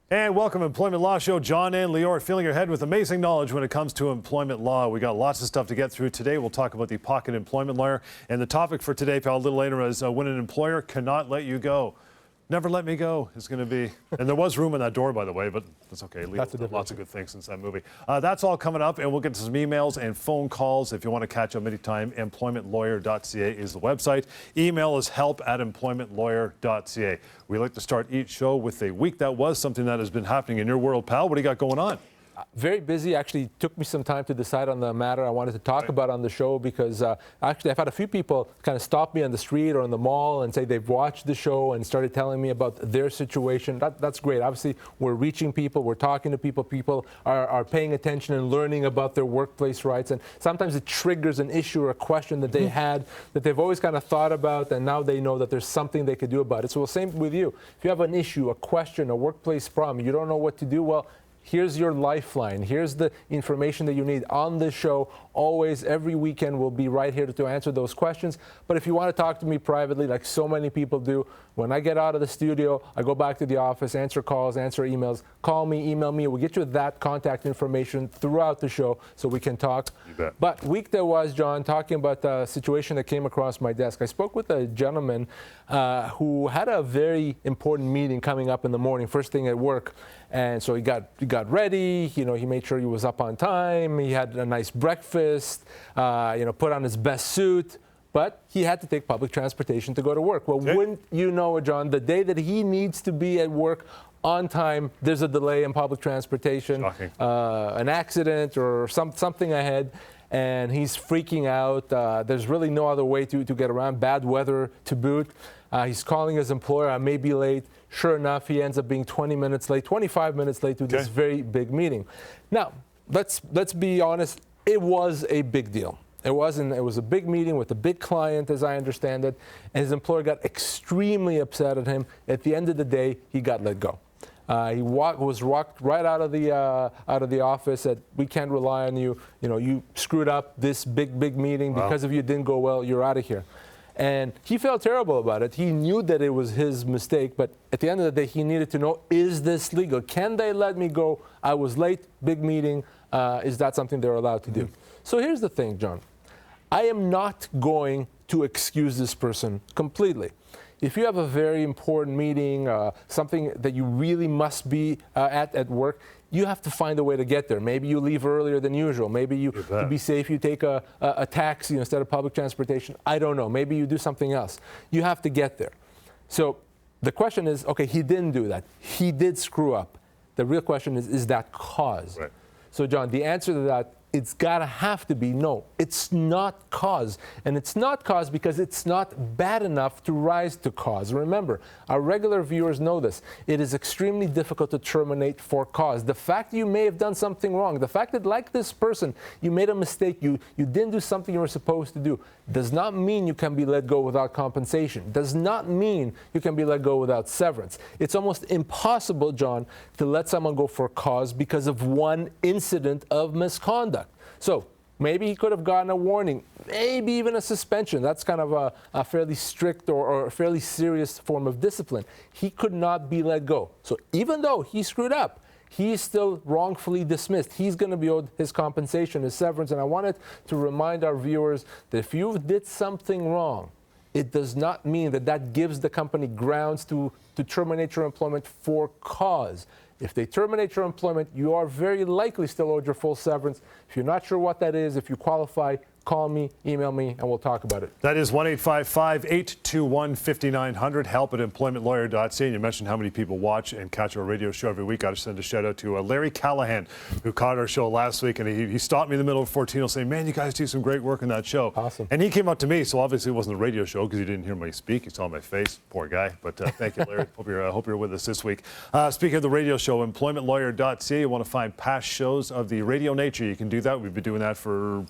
And welcome to Employment Law Show. John and Lior filling your head with amazing knowledge when it comes to employment law. We got lots of stuff to get through today. We'll talk about the pocket employment lawyer. And the topic for today, pal, a little later is when an employer cannot let you go. Never Let Me Go is going to be, and there was room in that door, by the way, but that's okay. That's lots of good things since that movie. That's all coming up, and we'll get to some emails and phone calls. If you want to catch up anytime, employmentlawyer.ca is the website. Email is help@employmentlawyer.ca. We like to start each show with a week that was, something that has been happening in your world, pal. What do you got going on? Very busy. Actually, took me some time to decide on the matter I wanted to talk about on the show because actually I've had a few people kind of stop me on the street or in the mall and say they've watched the show and started telling me about their situation. That's great. Obviously, we're reaching people, we're talking to people. People are paying attention and learning about their workplace rights. And sometimes it triggers an issue or a question that they had that they've always kind of thought about, and now they know that there's something they could do about it. So the same with you. If you have an issue, a question, a workplace problem, you don't know what to do, well, here's your lifeline. Here's the information that you need on this show. Always, every weekend, we'll be right here to answer those questions. But if you want to talk to me privately, like so many people do, when I get out of the studio, I go back to the office, answer calls, answer emails. Call me, email me. We'll get you that contact information throughout the show so we can talk. You bet. But week there was, John, talking about the situation that came across my desk. I spoke with a gentleman who had a very important meeting coming up in the morning, first thing at work. And so he got ready, he made sure he was up on time, he had a nice breakfast, put on his best suit, but he had to take public transportation to go to work. Well, wouldn't you know it, John, the day that he needs to be at work on time, there's a delay in public transportation, an accident or something ahead, and he's freaking out. There's really no other way to get around, bad weather to boot. He's calling his employer, I may be late. Sure enough, he ends up being 20 minutes late, 25 minutes late to this very big meeting. Now, let's be honest, it was a big deal. It was a big meeting with a big client, as I understand it, and his employer got extremely upset at him. At the end of the day, he got let go. He was walked right out of the office. Said, "We can't rely on you. You screwed up this big meeting because of you. It didn't go well. You're out of here." And he felt terrible about it. He knew that it was his mistake, but at the end of the day, he needed to know, is this legal? Can they let me go? I was late, big meeting. Is that something they're allowed to do? So here's the thing, John. I am not going to excuse this person completely. If you have a very important meeting, something that you really must be at work, you have to find a way to get there. Maybe you leave earlier than usual. Maybe to be safe, you take a taxi instead of public transportation. I don't know. Maybe you do something else. You have to get there. So the question is, okay, he didn't do that. He did screw up. The real question is that cause? Right. So, John, the answer to that, it's got to have to be no. It's not cause. And it's not cause because it's not bad enough to rise to cause. Remember, our regular viewers know this. It is extremely difficult to terminate for cause. The fact that you may have done something wrong, the fact that, like this person, you made a mistake, you didn't do something you were supposed to do, does not mean you can be let go without compensation. Does not mean you can be let go without severance. It's almost impossible, John, to let someone go for cause because of one incident of misconduct. So maybe he could have gotten a warning, maybe even a suspension. That's kind of a fairly strict or a fairly serious form of discipline. He could not be let go. So even though he screwed up, he's still wrongfully dismissed. He's going to be owed his compensation, his severance. And I wanted to remind our viewers that if you did something wrong, it does not mean that gives the company grounds to terminate your employment for cause. If they terminate your employment, you are very likely still owed your full severance. If you're not sure what that is, if you qualify, call me, email me, and we'll talk about it. That is 1-855-821-5900, help@employmentlawyer.ca. And you mentioned how many people watch and catch our radio show every week. I just send a shout out to Larry Callahan, who caught our show last week, and he stopped me in the middle of 14 saying, "Man, you guys do some great work in that show." Awesome. And he came up to me, so obviously it wasn't a radio show because he didn't hear me speak. He saw my face. Poor guy. But thank you, Larry. Hope you're with us this week. Speaking of the radio show, employmentlawyer.ca, you want to find past shows of the radio nature, you can do that. We've been doing that for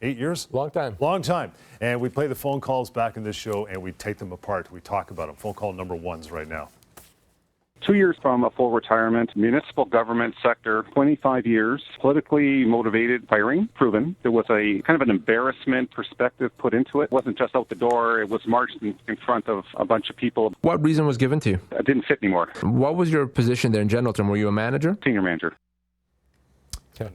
8 years? Long time. Long time. And we play the phone calls back in this show, and we take them apart. We talk about them. Phone call number 1's right now. 2 years from a full retirement, municipal government sector, 25 years, politically motivated firing, proven. There was a kind of an embarrassment perspective put into it. It wasn't just out the door. It was marched in front of a bunch of people. What reason was given to you? It didn't fit anymore. What was your position there in general term? Were you a manager? Senior manager.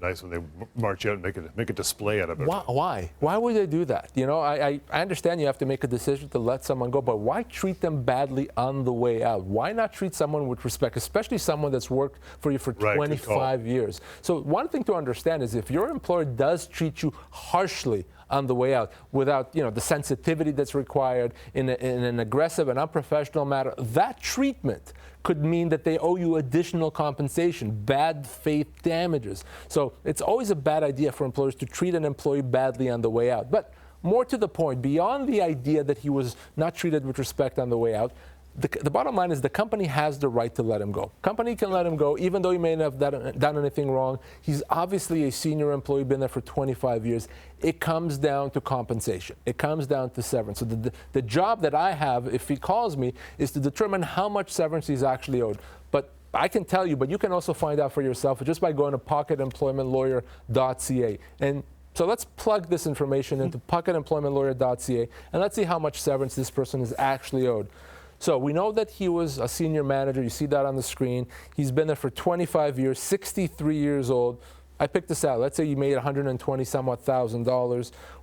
Nice when they march out and make a display out of it. Why? Why would they do that? You know, I understand you have to make a decision to let someone go, but why treat them badly on the way out? Why not treat someone with respect, especially someone that's worked for you for 25 years? So one thing to understand is if your employer does treat you harshly on the way out without, you know, the sensitivity that's required in an aggressive and unprofessional manner, that treatment could mean that they owe you additional compensation, bad faith damages. So it's always a bad idea for employers to treat an employee badly on the way out. But more to the point, beyond the idea that he was not treated with respect on the way out, the bottom line is the company has the right to let him go. Company can let him go even though he may not have done anything wrong. He's obviously a senior employee, been there for 25 years. It comes down to compensation. It comes down to severance. So the job that I have, if he calls me, is to determine how much severance he's actually owed. But I can tell you, but you can also find out for yourself just by going to pocketemploymentlawyer.ca. And so let's plug this information into pocketemploymentlawyer.ca and let's see how much severance this person is actually owed. So we know that he was a senior manager. You see that on the screen. He's been there for 25 years, 63 years old. I picked this out. Let's say you made $120-somewhat thousand.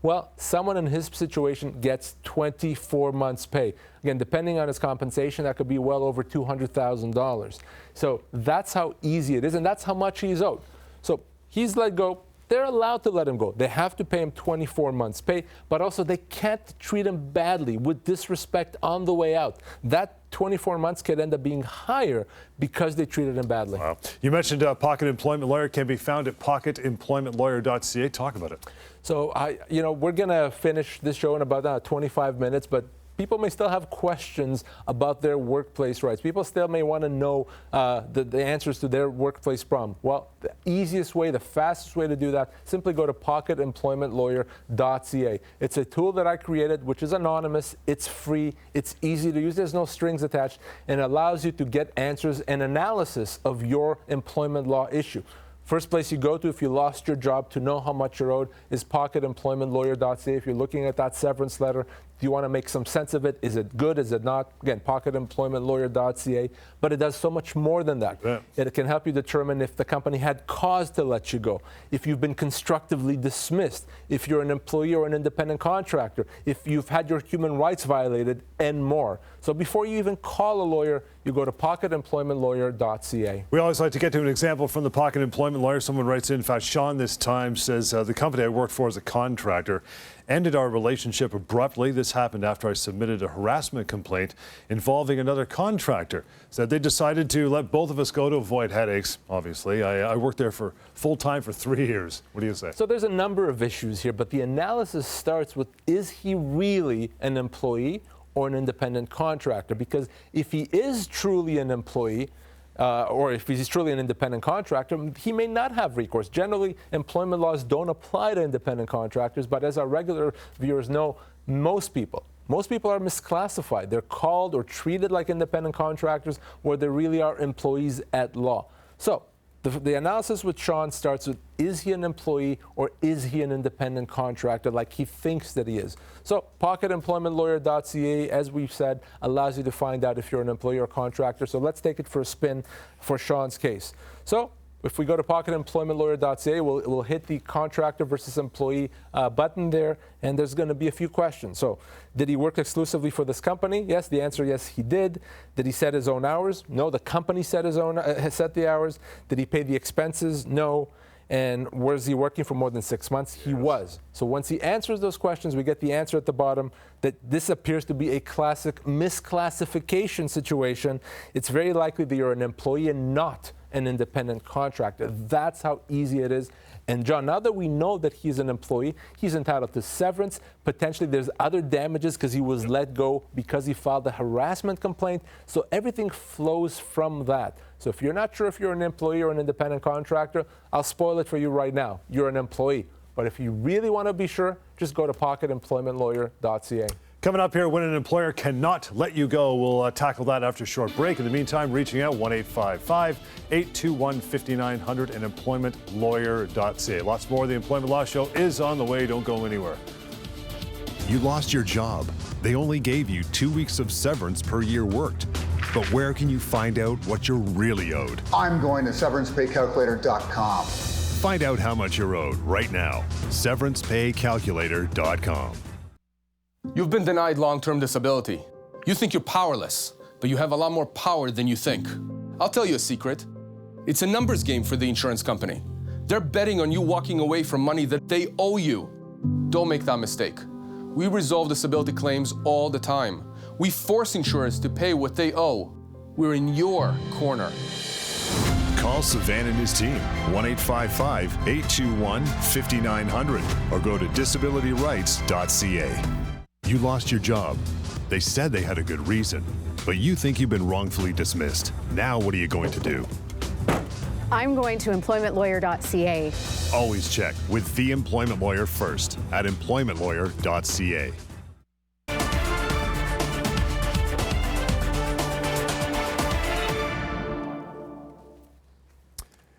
Well, someone in his situation gets 24 months pay. Again, depending on his compensation, that could be well over $200,000. So that's how easy it is, and that's how much he's owed. So he's let go. They're allowed to let him go. They have to pay him 24 months pay, but also they can't treat him badly with disrespect on the way out. That 24 months could end up being higher because they treated him badly. Wow. You mentioned Pocket Employment Lawyer can be found at pocketemploymentlawyer.ca. Talk about it. So, we're going to finish this show in about 25 minutes, but people may still have questions about their workplace rights. People still may want to know the answers to their workplace problem. Well, the easiest way, the fastest way to do that, simply go to pocketemploymentlawyer.ca. It's a tool that I created, which is anonymous. It's free. It's easy to use. There's no strings attached, and it allows you to get answers and analysis of your employment law issue. First place you go to if you lost your job to know how much you're owed is pocketemploymentlawyer.ca. If you're looking at that severance letter, do you want to make some sense of it? Is it good? Is it not? Again, pocketemploymentlawyer.ca. But it does so much more than that. Yeah. It can help you determine if the company had cause to let you go, if you've been constructively dismissed, if you're an employee or an independent contractor, if you've had your human rights violated, and more. So before you even call a lawyer, you go to pocketemploymentlawyer.ca. We always like to get to an example from the Pocket Employment Lawyer. Someone writes in fact, Sean this time says, the company I worked for as a contractor ended our relationship abruptly. This happened after I submitted a harassment complaint involving another contractor. Said they decided to let both of us go to avoid headaches, obviously. I worked there for full-time for 3 years. What do you say? So there's a number of issues here, but the analysis starts with, is he really an employee or an independent contractor? Because if he is truly an employee, or if he's truly an independent contractor, he may not have recourse. Generally, employment laws don't apply to independent contractors, but as our regular viewers know, most people are misclassified. They're called or treated like independent contractors where they really are employees at law. So the analysis with Sean starts with, is he an employee or is he an independent contractor like he thinks that he is? So pocketemploymentlawyer.ca, as we've said, allows you to find out if you're an employee or contractor. So let's take it for a spin for Sean's case. So if we go to pocketemploymentlawyer.ca, we'll hit the contractor versus employee button there, and there's going to be a few questions. So did he work exclusively for this company? Yes, the answer, yes, he did. Did he set his own hours? No, the company set the hours. Did he pay the expenses? No. And was he working for more than 6 months? He was. So once he answers those questions, we get the answer at the bottom that this appears to be a classic misclassification situation. It's very likely that you're an employee and not an independent contractor. That's how easy it is. And John, now that we know that he's an employee, he's entitled to severance. Potentially there's other damages because he was let go because he filed a harassment complaint. So everything flows from that. So if you're not sure if you're an employee or an independent contractor, I'll spoil it for you right now. You're an employee. But if you really want to be sure, just go to pocketemploymentlawyer.ca. Coming up here, when an employer cannot let you go, we'll tackle that after a short break. In the meantime, reaching out 1-855-821-5900 and employmentlawyer.ca. Lots more. The Employment Law Show is on the way. Don't go anywhere. You lost your job. They only gave you 2 weeks of severance per year worked. But where can you find out what you're really owed? I'm going to severancepaycalculator.com. Find out how much you're owed right now. Severancepaycalculator.com. You've been denied long-term disability. You think you're powerless, but you have a lot more power than you think. I'll tell you a secret. It's a numbers game for the insurance company. They're betting on you walking away from money that they owe you. Don't make that mistake. We resolve disability claims all the time. We force insurers to pay what they owe. We're in your corner. Call Savan and his team, 1-855-821-5900, or go to disabilityrights.ca. You lost your job. They said they had a good reason, but you think you've been wrongfully dismissed. Now what are you going to do? I'm going to employmentlawyer.ca. Always check with the employment lawyer first at employmentlawyer.ca.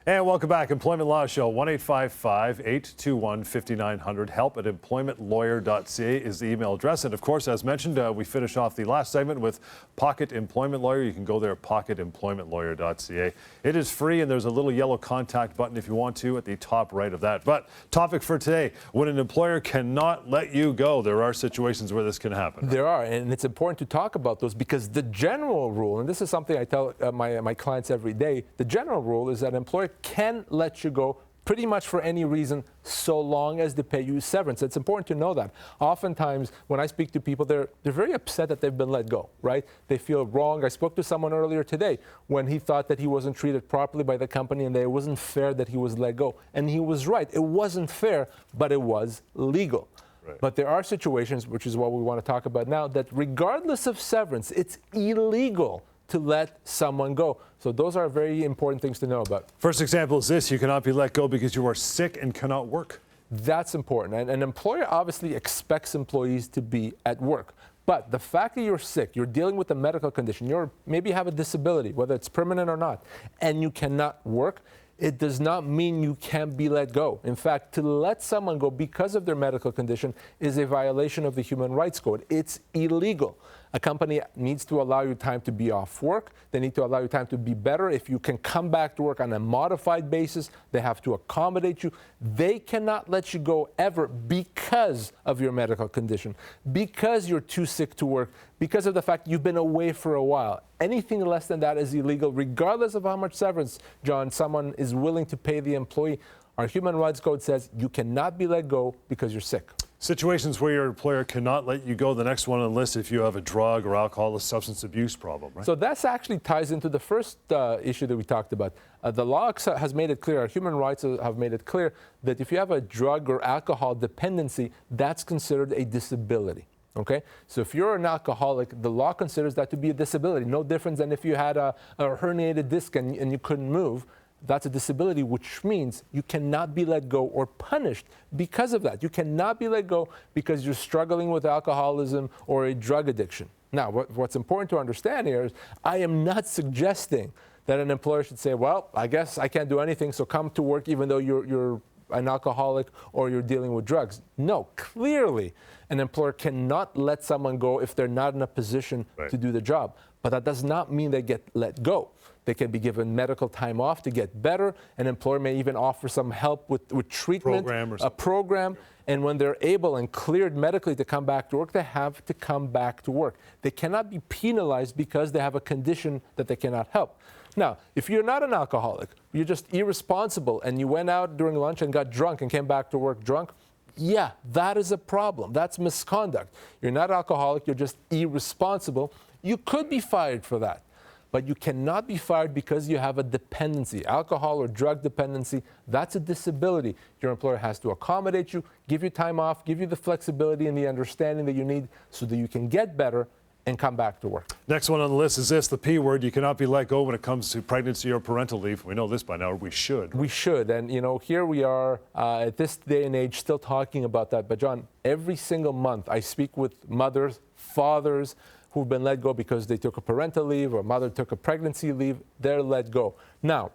And welcome back. Employment Law Show, 1-855-821-5900. Help at employmentlawyer.ca is the email address. And of course, as mentioned, we finish off the last segment with Pocket Employment Lawyer. You can go there at pocketemploymentlawyer.ca. It is free, and there's a little yellow contact button if you want to at the top right of that. But topic for today, when an employer cannot let you go, there are situations where this can happen. Right? There are, and it's important to talk about those because the general rule, and this is something I tell my clients every day, the general rule is that an employer can let you go pretty much for any reason so long as they pay you severance. It's important to know that. Oftentimes, when I speak to people, they're very upset that they've been let go, right? They feel wrong. I spoke to someone earlier today when he thought that he wasn't treated properly by the company and that it wasn't fair that he was let go. And he was right. It wasn't fair, but it was legal. Right. But there are situations, which is what we want to talk about now, that regardless of severance, it's illegal to let someone go. So those are very important things to know about. First example is this: you cannot be let go because you are sick and cannot work. That's important. And an employer obviously expects employees to be at work. But the fact that you're sick, you're dealing with a medical condition, you maybe have a disability, whether it's permanent or not, and you cannot work, it does not mean you can't be let go. In fact, to let someone go because of their medical condition is a violation of the Human Rights Code. It's illegal. A company needs to allow you time to be off work. They need to allow you time to be better. If you can come back to work on a modified basis, they have to accommodate you. They cannot let you go ever because of your medical condition, because you're too sick to work, because of the fact you've been away for a while. Anything less than that is illegal, regardless of how much severance, John, someone is willing to pay the employee. Our Human Rights Code says you cannot be let go because you're sick. Situations where your employer cannot let you go. The next one on the list, if you have a drug or alcohol or substance abuse problem, right? So that actually ties into the first issue that we talked about. The law has made it clear, our human rights have made it clear that if you have a drug or alcohol dependency, that's considered a disability. Okay, so if you're an alcoholic, the law considers that to be a disability. No difference than if you had a herniated disc and you couldn't move. That's a disability, which means you cannot be let go or punished because of that. You cannot be let go because you're struggling with alcoholism or a drug addiction. Now, what's important to understand here is I am not suggesting that an employer should say, well, I guess I can't do anything, so come to work even though you're an alcoholic or you're dealing with drugs. No, clearly an employer cannot let someone go if they're not in a position to do the job. But that does not mean they get let go. They can be given medical time off to get better. An employer may even offer some help with treatment, a program. And when they're able and cleared medically to come back to work, they have to come back to work. They cannot be penalized because they have a condition that they cannot help. Now, if you're not an alcoholic, you're just irresponsible, and you went out during lunch and got drunk and came back to work drunk, yeah, that is a problem. That's misconduct. You're not alcoholic, you're just irresponsible. You could be fired for that. But you cannot be fired because you have a dependency. Alcohol or drug dependency, that's a disability. Your employer has to accommodate you, give you time off, give you the flexibility and the understanding that you need so that you can get better and come back to work. Next one on the list is this, the P word. You cannot be let go when it comes to pregnancy or parental leave. We know this by now, or we should. We should. And, you know, here we are at this day and age still talking about that. But, John, every single month I speak with mothers, fathers who've been let go because they took a parental leave or mother took a pregnancy leave. They're let go. Now,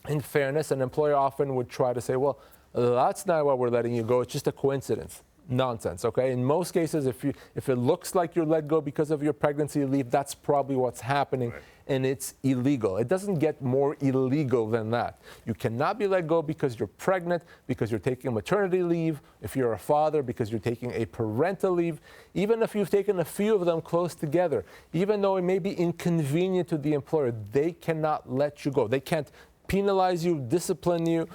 in fairness, an employer often would try to say, well, that's not why we're letting you go. It's just a coincidence. Nonsense, okay? In most cases, if it looks like you're let go because of your pregnancy leave, that's probably what's happening, right, and it's illegal. It doesn't get more illegal than that. You cannot be let go because you're pregnant, because you're taking maternity leave, if you're a father, because you're taking a parental leave, even if you've taken a few of them close together, even though it may be inconvenient to the employer, they cannot let you go. They can't penalize you, discipline you.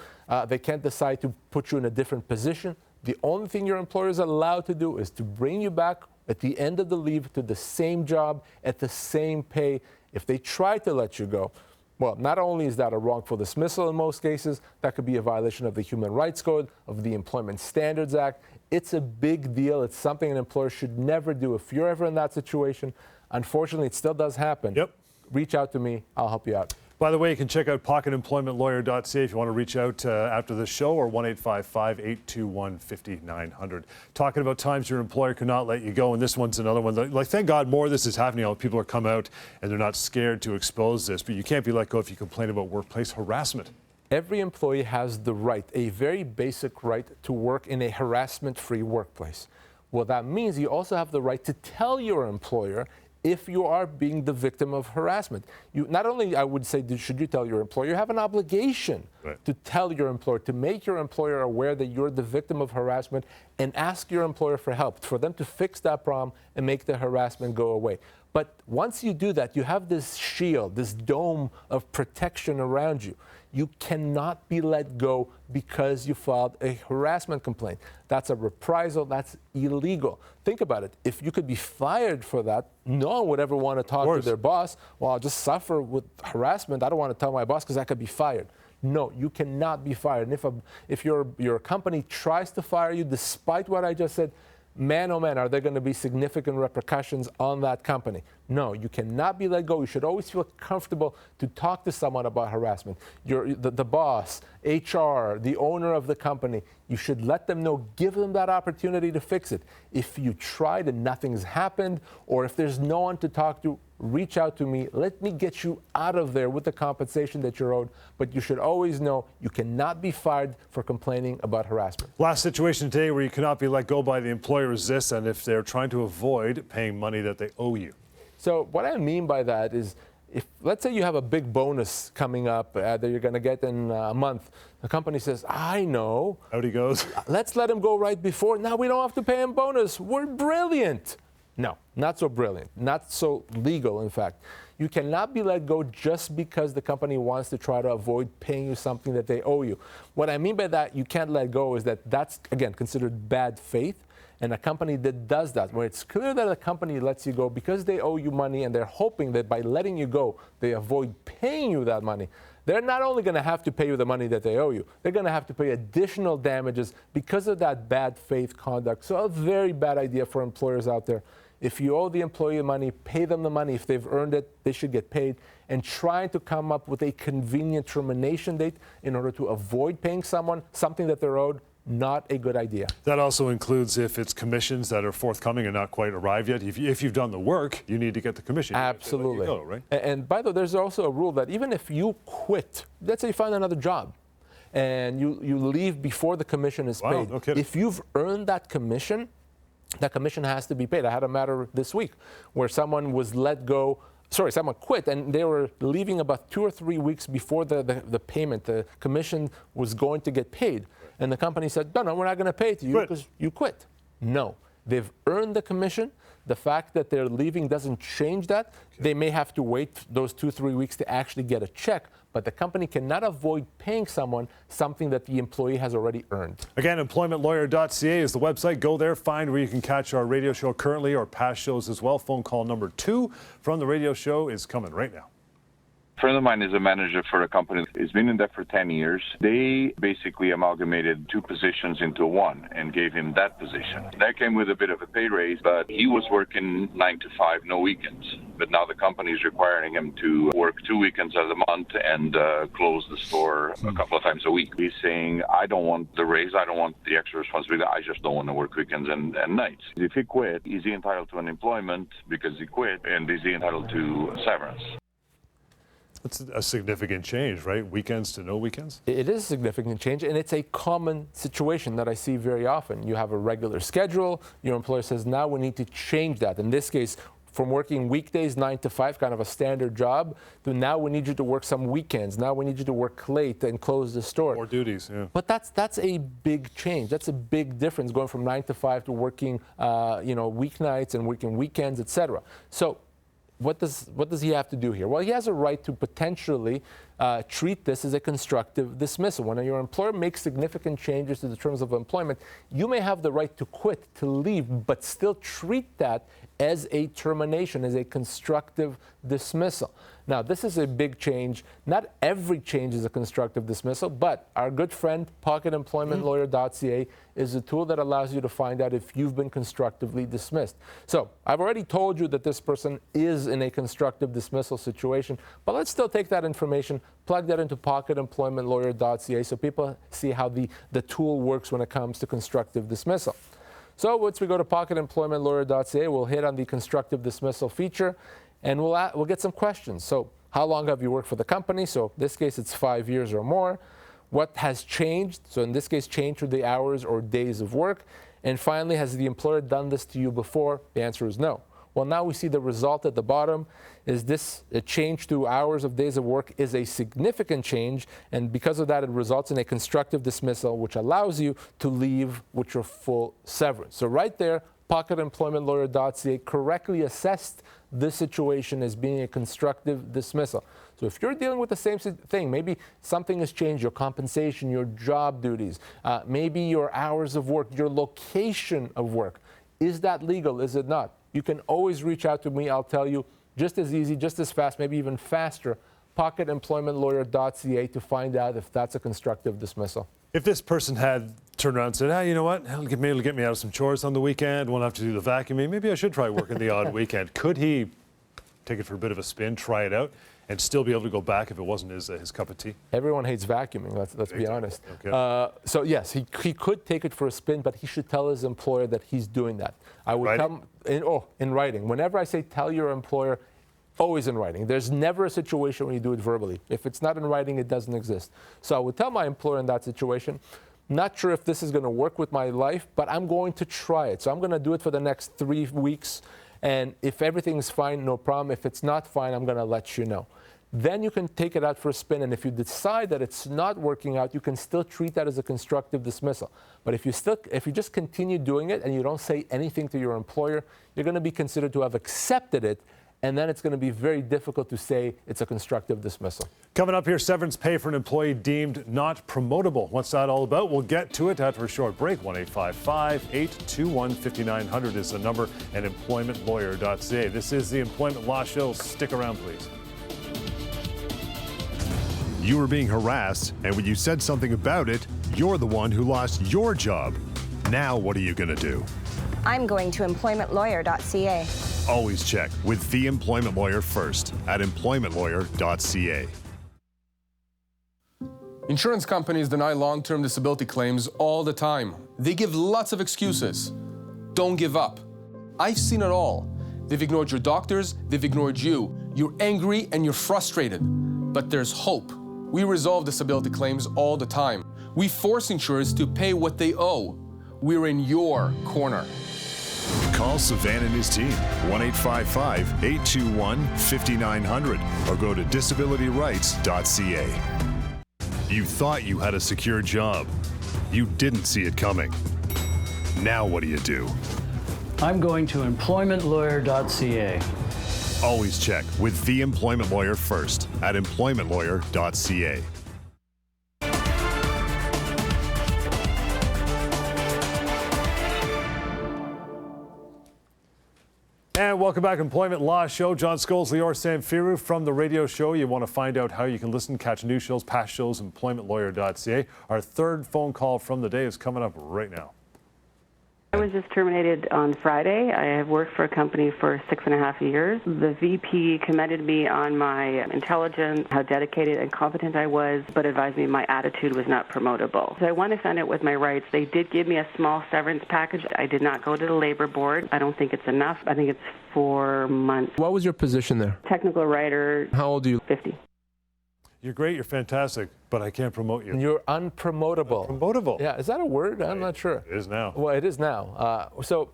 They can't decide to put you in a different position. The only thing your employer is allowed to do is to bring you back at the end of the leave to the same job at the same pay. If they try to let you go, well, not only is that a wrongful dismissal in most cases, that could be a violation of the Human Rights Code, of the Employment Standards Act. It's a big deal. It's something an employer should never do. If you're ever in that situation, unfortunately, it still does happen. Yep. Reach out to me. I'll help you out. By the way, you can check out pocketemploymentlawyer.ca if you want to reach out after the show, or 1-855-821-5900. Talking about times your employer cannot let you go, and this one's another one. Like, thank God more of this is happening. People are come out and they're not scared to expose this, but you can't be let go if you complain about workplace harassment. Every employee has the right, a very basic right, to work in a harassment-free workplace. Well, that means you also have the right to tell your employer if you are being the victim of harassment. You not only, I would say, should you tell your employer, you have an obligation, right, to tell your employer, to make your employer aware that you're the victim of harassment, and ask your employer for help, for them to fix that problem and make the harassment go away. But once you do that, you have this shield, this dome of protection around you. You cannot be let go because you filed a harassment complaint. That's a reprisal. That's illegal. Think about it. If you could be fired for that, no one would ever want to talk to their boss. Well, I'll just suffer with harassment. I don't want to tell my boss because I could be fired. No, you cannot be fired. And if your company tries to fire you, despite what I just said, man, oh man, are there going to be significant repercussions on that company? No, you cannot be let go. You should always feel comfortable to talk to someone about harassment. The boss, HR, the owner of the company, you should let them know, give them that opportunity to fix it. If you tried and nothing's happened, or if there's no one to talk to, reach out to me. Let me get you out of there with the compensation that you're owed. But you should always know you cannot be fired for complaining about harassment. Last situation today where you cannot be let go by the employer is this, and if they're trying to avoid paying money that they owe you. So what I mean by that is, if let's say you have a big bonus coming up that you're going to get in a month, the company says, I know. Out he goes. Let's let him go right before. Now we don't have to pay him bonus. We're brilliant. No, not so brilliant, not so legal, in fact. You cannot be let go just because the company wants to try to avoid paying you something that they owe you. What I mean by that, you can't let go, is that that's, again, considered bad faith. And a company that does that, where it's clear that a company lets you go because they owe you money and they're hoping that by letting you go, they avoid paying you that money, they're not only going to have to pay you the money that they owe you, they're going to have to pay additional damages because of that bad faith conduct. So a very bad idea for employers out there. If you owe the employee money, pay them the money. If they've earned it, they should get paid. And trying to come up with a convenient termination date in order to avoid paying someone something that they're owed, not a good idea. That also includes if it's commissions that are forthcoming and not quite arrived yet. If you've done the work, you need to get the commission. Absolutely. Go, right? And by the way, there's also a rule that even if you quit, let's say you find another job, and you leave before the commission is paid. No kidding. If you've earned that commission has to be paid. I had a matter this week where someone was let go. Someone quit, and they were leaving about 2 or 3 weeks before the payment. The commission was going to get paid. And the company said, no, we're not going to pay it to you because you quit. No, they've earned the commission. The fact that they're leaving doesn't change that. Okay. They may have to wait those 2-3 weeks to actually get a check, but the company cannot avoid paying someone something that the employee has already earned. Again, employmentlawyer.ca is the website. Go there, find where you can catch our radio show currently or past shows as well. Phone call number 2 from the radio show is coming right now. A friend of mine is a manager for a company. He's been in there for 10 years. They basically amalgamated 2 positions into one and gave him that position. That came with a bit of a pay raise, but he was working 9 to 5, no weekends. But now the company is requiring him to work 2 weekends out of the month and close the store a couple of times a week. He's saying, I don't want the raise, I don't want the extra responsibility, I just don't want to work weekends and nights. If he quit, is he entitled to unemployment because he quit, and is he entitled to severance? That's a significant change, right? Weekends to no weekends? It is a significant change, and it's a common situation that I see very often. You have a regular schedule, your employer says, now we need to change that. In this case, from working weekdays 9 to 5, kind of a standard job, to now we need you to work some weekends. Now we need you to work late and close the store. More duties, yeah. But that's a big change. That's a big difference going from 9 to 5 to working, weeknights and working weekends, etc. So what does he have to do here? Well, he has a right to potentially treat this as a constructive dismissal. When your employer makes significant changes to the terms of employment, you may have the right to quit, to leave, but still treat that as a termination, as a constructive dismissal. Now, this is a big change. Not every change is a constructive dismissal, but our good friend, pocketemploymentlawyer.ca, is a tool that allows you to find out if you've been constructively dismissed. So I've already told you that this person is in a constructive dismissal situation, but let's still take that information, plug that into pocketemploymentlawyer.ca so people see how the tool works when it comes to constructive dismissal. So once we go to pocketemploymentlawyer.ca, we'll hit on the constructive dismissal feature, and we'll get some questions. So how long have you worked for the company? So in this case, it's 5 years or more. What has changed? So in this case, change to the hours or days of work. And finally, has the employer done this to you before? The answer is no. Well, now we see the result at the bottom. Is this a change to hours of days of work is a significant change, and because of that, it results in a constructive dismissal, which allows you to leave with your full severance. So right there, pocketemploymentlawyer.ca correctly assessed this situation as being a constructive dismissal. So if you're dealing with the same thing, maybe something has changed, your compensation, your job duties, maybe your hours of work, your location of work. Is that legal? Is it not? You can always reach out to me. I'll tell you just as easy, just as fast, maybe even faster, pocketemploymentlawyer.ca to find out if that's a constructive dismissal. If this person had turned around and said, hey, you know what, maybe it'll get me out of some chores on the weekend, won't have to do the vacuuming, maybe I should try working the odd weekend. Could he take it for a bit of a spin, try it out, and still be able to go back if it wasn't his cup of tea? Everyone hates vacuuming, let's be honest. Okay. So yes, he could take it for a spin, but he should tell his employer that he's doing that. I would tell him, in writing. Whenever I say tell your employer, always in writing. There's never a situation when you do it verbally. If it's not in writing, it doesn't exist. So I would tell my employer in that situation, not sure if this is going to work with my life, but I'm going to try it. So I'm going to do it for the next 3 weeks. And if everything's fine, no problem. If it's not fine, I'm going to let you know. Then you can take it out for a spin. And if you decide that it's not working out, you can still treat that as a constructive dismissal. But if you just continue doing it and you don't say anything to your employer, you're going to be considered to have accepted it. And then it's going to be very difficult to say it's a constructive dismissal. Coming up here, severance pay for an employee deemed not promotable. What's that all about? We'll get to it after a short break. 1-855-821-5900 is the number, and employmentlawyer.ca. This is the Employment Law Show. Stick around, please. You were being harassed, and when you said something about it, you're the one who lost your job. Now what are you going to do? I'm going to employmentlawyer.ca. Always check with the employment lawyer first at employmentlawyer.ca. Insurance companies deny long-term disability claims all the time. They give lots of excuses. Don't give up. I've seen it all. They've ignored your doctors, they've ignored you. You're angry and you're frustrated. But there's hope. We resolve disability claims all the time. We force insurers to pay what they owe. We're in your corner. Call Savan and his team, 1-855-821-5900, or go to disabilityrights.ca. You thought you had a secure job. You didn't see it coming. Now what do you do? I'm going to employmentlawyer.ca. Always check with the employment lawyer first at employmentlawyer.ca. And welcome back, Employment Law Show. John Scholes, Lior Samfiru from the radio show. You want to find out how you can listen, catch new shows, past shows, employmentlawyer.ca. Our third phone call from the day is coming up right now. I was just terminated on Friday. I have worked for a company for 6.5 years. The VP commended me on my intelligence, how dedicated and competent I was, but advised me my attitude was not promotable. So I want to find out with my rights. They did give me a small severance package. I did not go to the labor board. I don't think it's enough. I think it's 4 months. What was your position there? Technical writer. How old are you? 50. You're great, you're fantastic, but I can't promote you. You're unpromotable. Unpromotable. Yeah, is that a word? I'm not sure. It is now. Well, it is now. So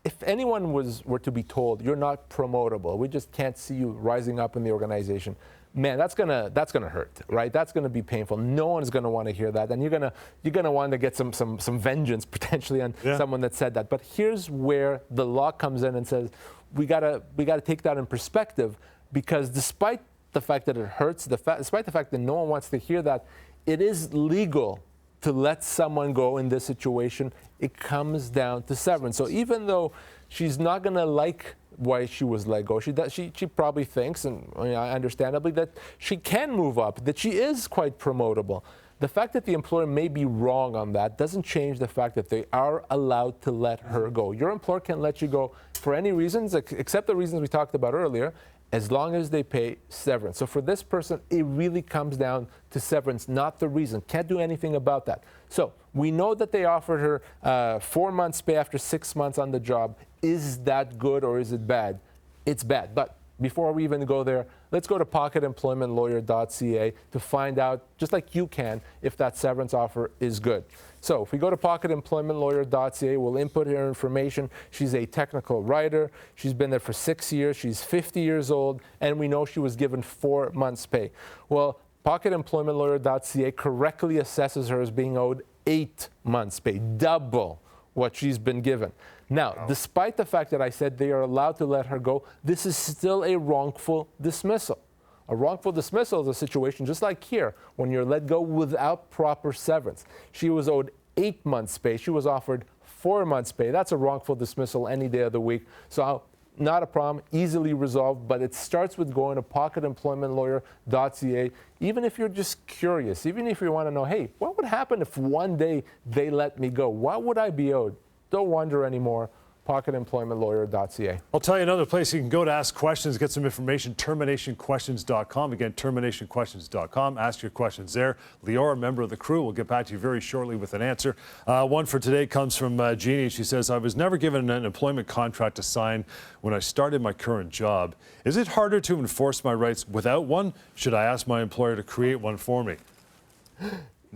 if anyone were to be told you're not promotable, we just can't see you rising up in the organization, man, that's gonna hurt, right? That's gonna be painful. No one's gonna want to hear that, and you're gonna want to get some vengeance potentially on someone that said that. But here's where the law comes in and says we gotta take that in perspective, because despite the fact that it hurts, despite the fact that no one wants to hear that, it is legal to let someone go in this situation. It comes down to severance. So even though she's not going to like why she was let go, she probably thinks, and understandably, that she can move up, that she is quite promotable. The fact that the employer may be wrong on that doesn't change the fact that they are allowed to let her go. Your employer can let you go for any reasons, except the reasons we talked about earlier, as long as they pay severance. So for this person, it really comes down to severance, not the reason. Can't do anything about that. So we know that they offered her 4 months pay after 6 months on the job. Is that good or is it bad? It's bad. But before we even go there, let's go to pocketemploymentlawyer.ca to find out, just like you can, if that severance offer is good. So if we go to pocketemploymentlawyer.ca, we'll input her information. She's a technical writer. She's been there for 6 years. She's 50 years old, and we know she was given 4 months pay. Well, pocketemploymentlawyer.ca correctly assesses her as being owed 8 months pay, double what she's been given. Now, despite the fact that I said they are allowed to let her go, this is still a wrongful dismissal. A wrongful dismissal is a situation just like here, when you're let go without proper severance. She was owed 8 months pay. She was offered 4 months pay. That's a wrongful dismissal any day of the week. So not a problem, easily resolved, but it starts with going to pocketemploymentlawyer.ca. Even if you're just curious, even if you want to know, hey, what would happen if one day they let me go? What would I be owed? Don't wonder anymore. pocketemploymentlawyer.ca. I'll tell you another place you can go to ask questions, get some information, terminationquestions.com. Again, terminationquestions.com. Ask your questions there. Lior, a member of the crew, will get back to you very shortly with an answer. One for today comes from Jeannie. She says, I was never given an employment contract to sign when I started my current job. Is it harder to enforce my rights without one? Should I ask my employer to create one for me?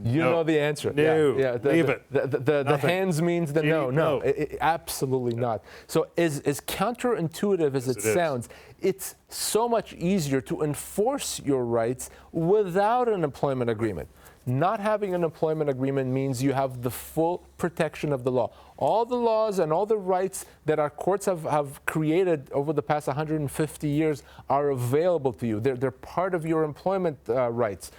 You know the answer. No, leave it. The hands means the no. No, absolutely not. So as counterintuitive as it sounds, it's so much easier to enforce your rights without an employment agreement. Not having an employment agreement means you have the full protection of the law. All the laws and all the rights that our courts have created over the past 150 years are available to you. They're part of your employment rights.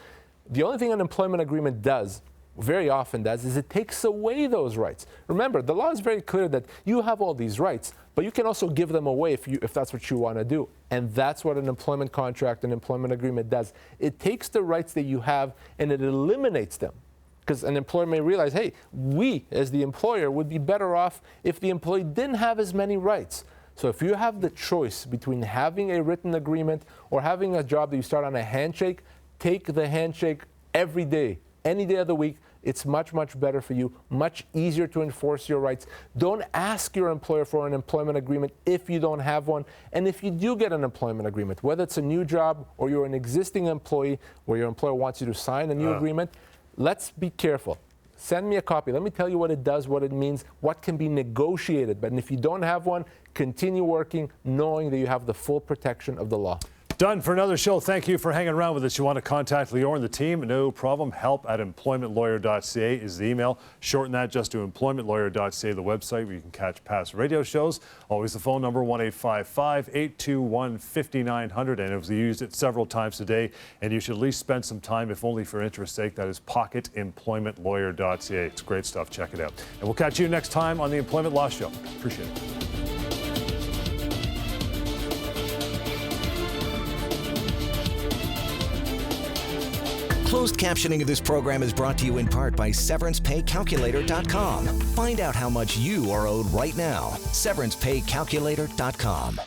The only thing an employment agreement does, very often does, is it takes away those rights. Remember, the law is very clear that you have all these rights, but you can also give them away if that's what you want to do. And that's what an employment contract, an employment agreement does. It takes the rights that you have and it eliminates them. Because an employer may realize, hey, we as the employer would be better off if the employee didn't have as many rights. So if you have the choice between having a written agreement or having a job that you start on a handshake, take the handshake every day, any day of the week. It's much, much better for you, much easier to enforce your rights. Don't ask your employer for an employment agreement if you don't have one. And if you do get an employment agreement, whether it's a new job or you're an existing employee where your employer wants you to sign a new agreement, let's be careful. Send me a copy. Let me tell you what it does, what it means, what can be negotiated. But if you don't have one, continue working knowing that you have the full protection of the law. Done for another show. Thank you for hanging around with us. You want to contact Lior and the team? No problem. help@employmentlawyer.ca is the email. Shorten that just to employmentlawyer.ca, the website where you can catch past radio shows. Always the phone number, 1-855-821-5900. And if you used it several times today, and you should at least spend some time, if only for interest's sake, that is pocketemploymentlawyer.ca. It's great stuff. Check it out. And we'll catch you next time on the Employment Law Show. Appreciate it. Closed captioning of this program is brought to you in part by SeverancePayCalculator.com. Find out how much you are owed right now. SeverancePayCalculator.com.